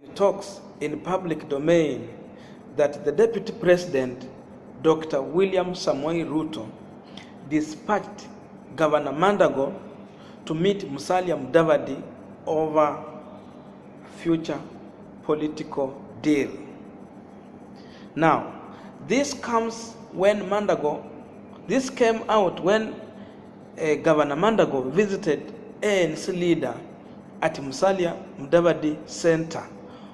talks in public domain that the Deputy President, Dr. William Samoei Ruto, dispatched Governor Madago to meet Musalia Mudavadi over future political deal. Now, this comes when this came out when Governor Madago visited ANC leader at Musalia Mudavadi Center,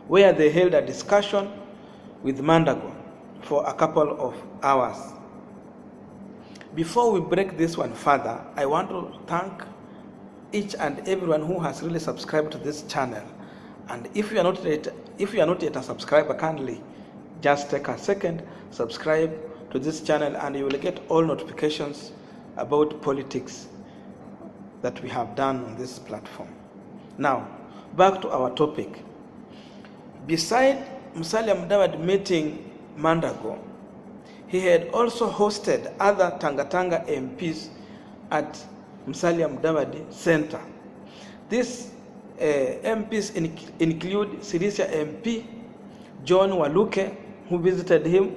where they held a discussion with Madago for a couple of hours. Before we break this one further, I want to thank each and everyone who has really subscribed to this channel. And if you are not yet a subscriber, kindly just take a second, subscribe to this channel, and you will get all notifications about politics that we have done on this platform. Now, back to our topic. Beside Musalia Mudavadi meeting Madago, he had also hosted other Tangatanga MPs at Musalia Mudavadi Center. These MPs include Sirisia MP, John Waluke, who visited him,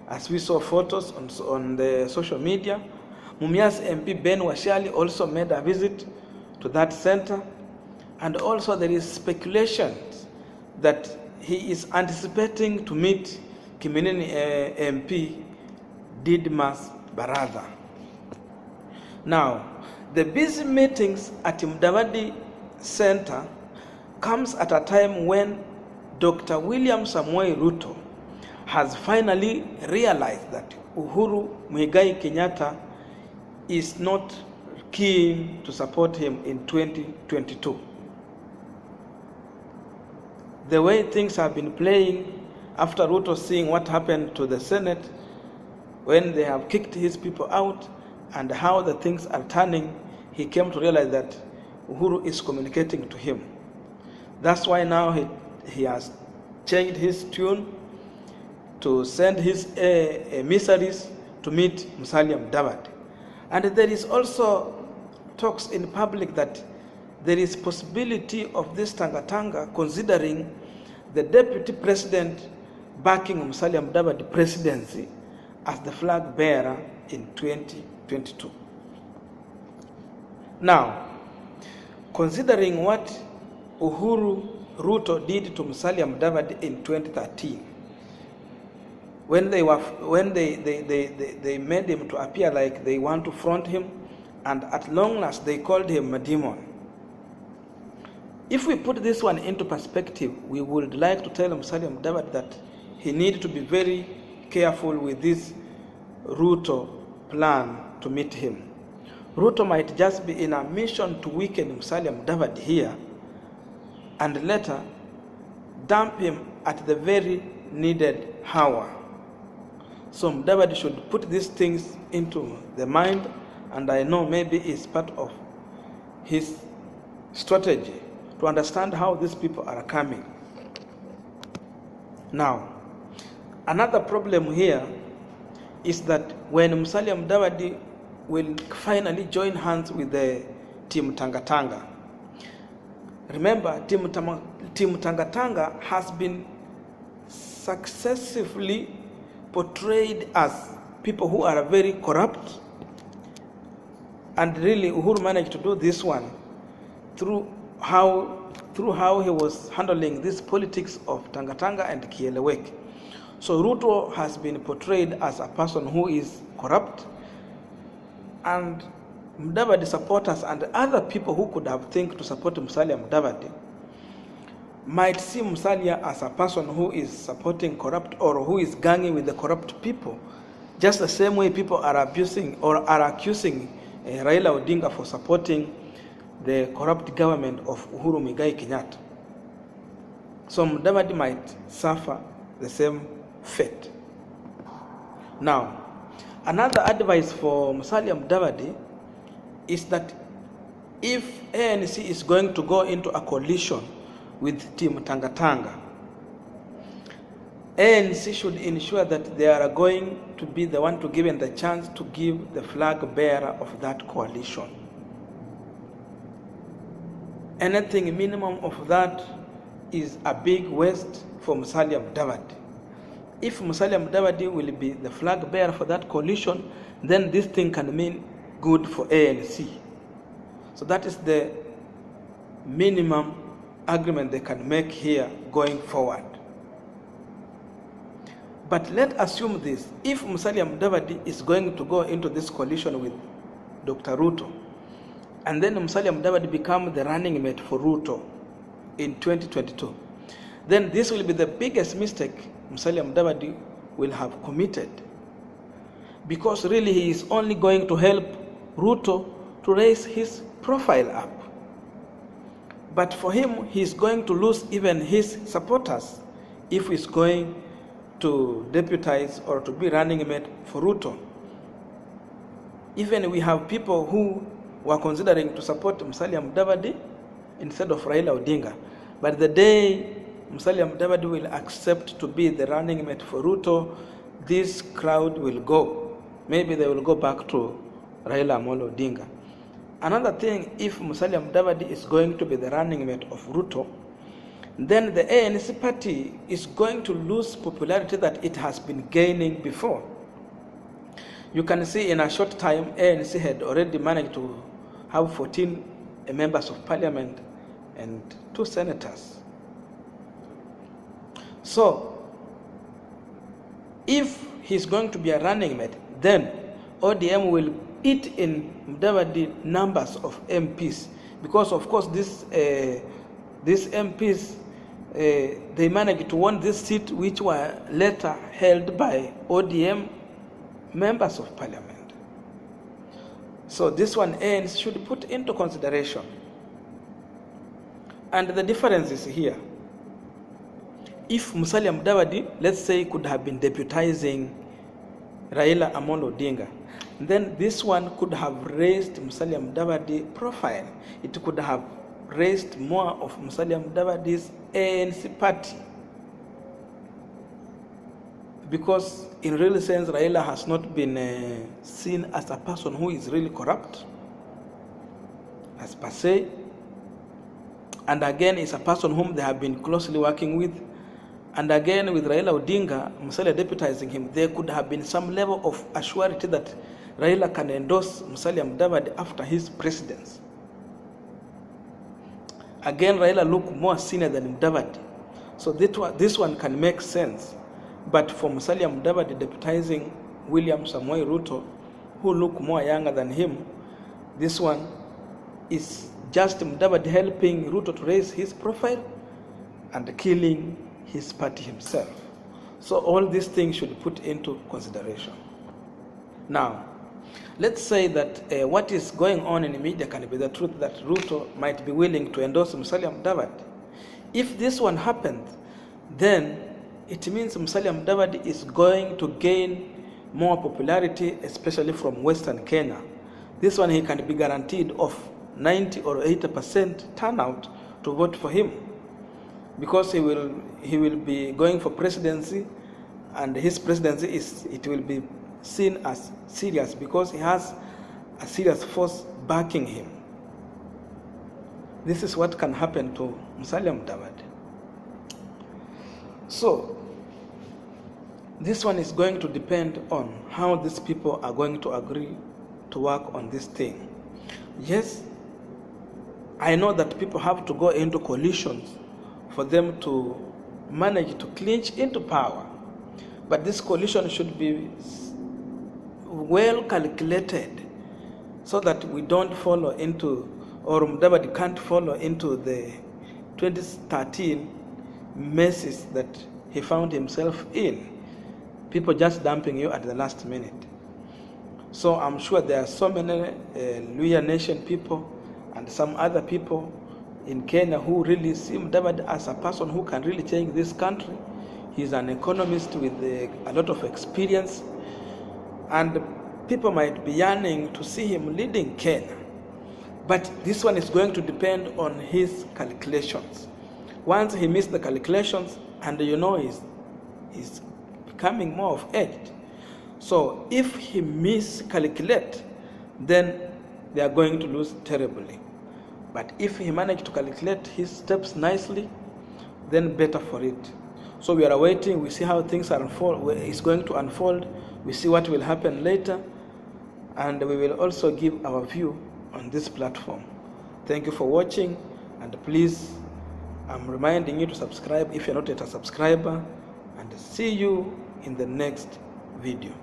as we saw photos on the social media. Mumias MP Ben Washali also made a visit to that center. And also there is speculation that he is anticipating to meet Kiminini MP Didmas Baradha. Now, the busy meetings at Mudavadi Center comes at a time when Dr. William Samoei Ruto has finally realized that Uhuru Muigai Kenyatta is not keen to support him in 2022. The way things have been playing after Ruto seeing what happened to the Senate when they have kicked his people out and how the things are turning, he came to realize that Uhuru is communicating to him. That's why now he has changed his tune to send his emissaries to meet Musalia Mudavadi. And there is also talks in public that there is possibility of this Tangatanga considering the Deputy President backing Musalia Mudavadi presidency as the flag bearer in 2022. Now, considering what Uhuru Ruto did to Musalia Mudavadi in 2013, when they made him to appear like they want to front him, and at long last they called him a demon. If we put this one into perspective, we would like to tell Musalia Mudavadi that he needs to be very careful with this Ruto plan to meet him. Ruto might just be in a mission to weaken Musalia Mudavadi here and later dump him at the very needed hour. So Mudavadi should put these things into the mind, and I know maybe it's part of his strategy to understand how these people are coming. Now, another problem here is that when Musalia Mudavadi will finally join hands with the Team Tangatanga. Remember, Team Tangatanga has been successively portrayed as people who are very corrupt, and really Uhuru managed to do this one through how he was handling this politics of Tangatanga and Kieleweke. So Ruto has been portrayed as a person who is corrupt, and Mudavadi supporters and other people who could have think to support Musalia Mudavadi might see Musalia as a person who is supporting corrupt or who is ganging with the corrupt people, just the same way people are abusing or are accusing Raila Odinga for supporting the corrupt government of Uhuru Muigai Kenyatta. So Mudavadi might suffer the same fate. Now, another advice for Musalia Mudavadi is that if ANC is going to go into a coalition with Team Tangatanga, ANC should ensure that they are going to be the one to give them the chance to give the flag bearer of that coalition. Anything minimum of that is a big waste for Musalia Mudavadi. If Musalia Mudavadi will be the flag bearer for that coalition, then this thing can mean good for ANC. So that is the minimum agreement they can make here going forward. But let's assume this: if Musalia Mudavadi is going to go into this coalition with Dr. Ruto, and then Musalia Mudavadi become the running mate for Ruto in 2022, then this will be the biggest mistake Musalia Mudavadi will have committed, because really he is only going to help Ruto to raise his profile up. But for him, he is going to lose even his supporters if he is going to deputize or to be running mate for Ruto. Even we have people who were considering to support Musalia Mudavadi instead of Raila Odinga. But the day Musalia Mudavadi will accept to be the running mate for Ruto, this crowd will go. Maybe they will go back to Raila Amolo Odinga. Another thing, if Musalia Mudavadi is going to be the running mate of Ruto, then the ANC party is going to lose popularity that it has been gaining before. You can see in a short time, ANC had already managed to have 14 members of parliament and 2 senators. So, if he's going to be a running mate, then ODM will eat in Mudavadi numbers of MPs, because of course these MPs, they managed to win this seat, which were later held by ODM members of parliament. So this one ANC should put into consideration. And the difference is here. If Musalia Mudavadi, let's say, could have been deputizing Raila Amolo Odinga, then this one could have raised Musalia Mudavadi profile. It could have raised more of Musalia Mudavadi's ANC party. Because in real sense, Raila has not been seen as a person who is really corrupt, as per se. And again, is a person whom they have been closely working with. And again, with Raila Odinga, Musalia deputizing him, there could have been some level of assurity that Raila can endorse Musalia Mudavadi after his presidency. Again, Raila look more senior than Mudavadi. So this one can make sense. But for Musalia Mudavadi deputizing William Samoei Ruto, who look more younger than him, this one is just Mudavadi helping Ruto to raise his profile and killing his party himself. So all these things should put into consideration. Now, let's say that what is going on in the media can be the truth, that Ruto might be willing to endorse Musalia Mudavadi. If this one happens, then it means Musalia Mudavadi is going to gain more popularity, especially from Western Kenya. This one he can be guaranteed of 90 or 80% turnout to vote for him, because he will be going for presidency, and his presidency will be seen as serious because he has a serious force backing him. This is what can happen to Musalia Mudavadi. So this one is going to depend on how these people are going to agree to work on this thing. Yes, I know that people have to go into coalitions for them to manage to clinch into power. But this coalition should be well calculated so that we don't follow into, or Mudavadi can't follow into the 2013 messes that he found himself in. People just dumping you at the last minute. So I'm sure there are so many Luhya Nation people and some other people in Kenya who really see Mudavadi as a person who can really change this country. He's an economist with a lot of experience, and people might be yearning to see him leading Kenya. But this one is going to depend on his calculations. Once he missed the calculations, and he's becoming more of age. So if he miscalculates, then they are going to lose terribly. But if he managed to calculate his steps nicely, then better for it. So we are awaiting, we see how things are is going to unfold, we see what will happen later, and we will also give our view on this platform. Thank you for watching, and please, I'm reminding you to subscribe if you're not yet a subscriber, and see you in the next video.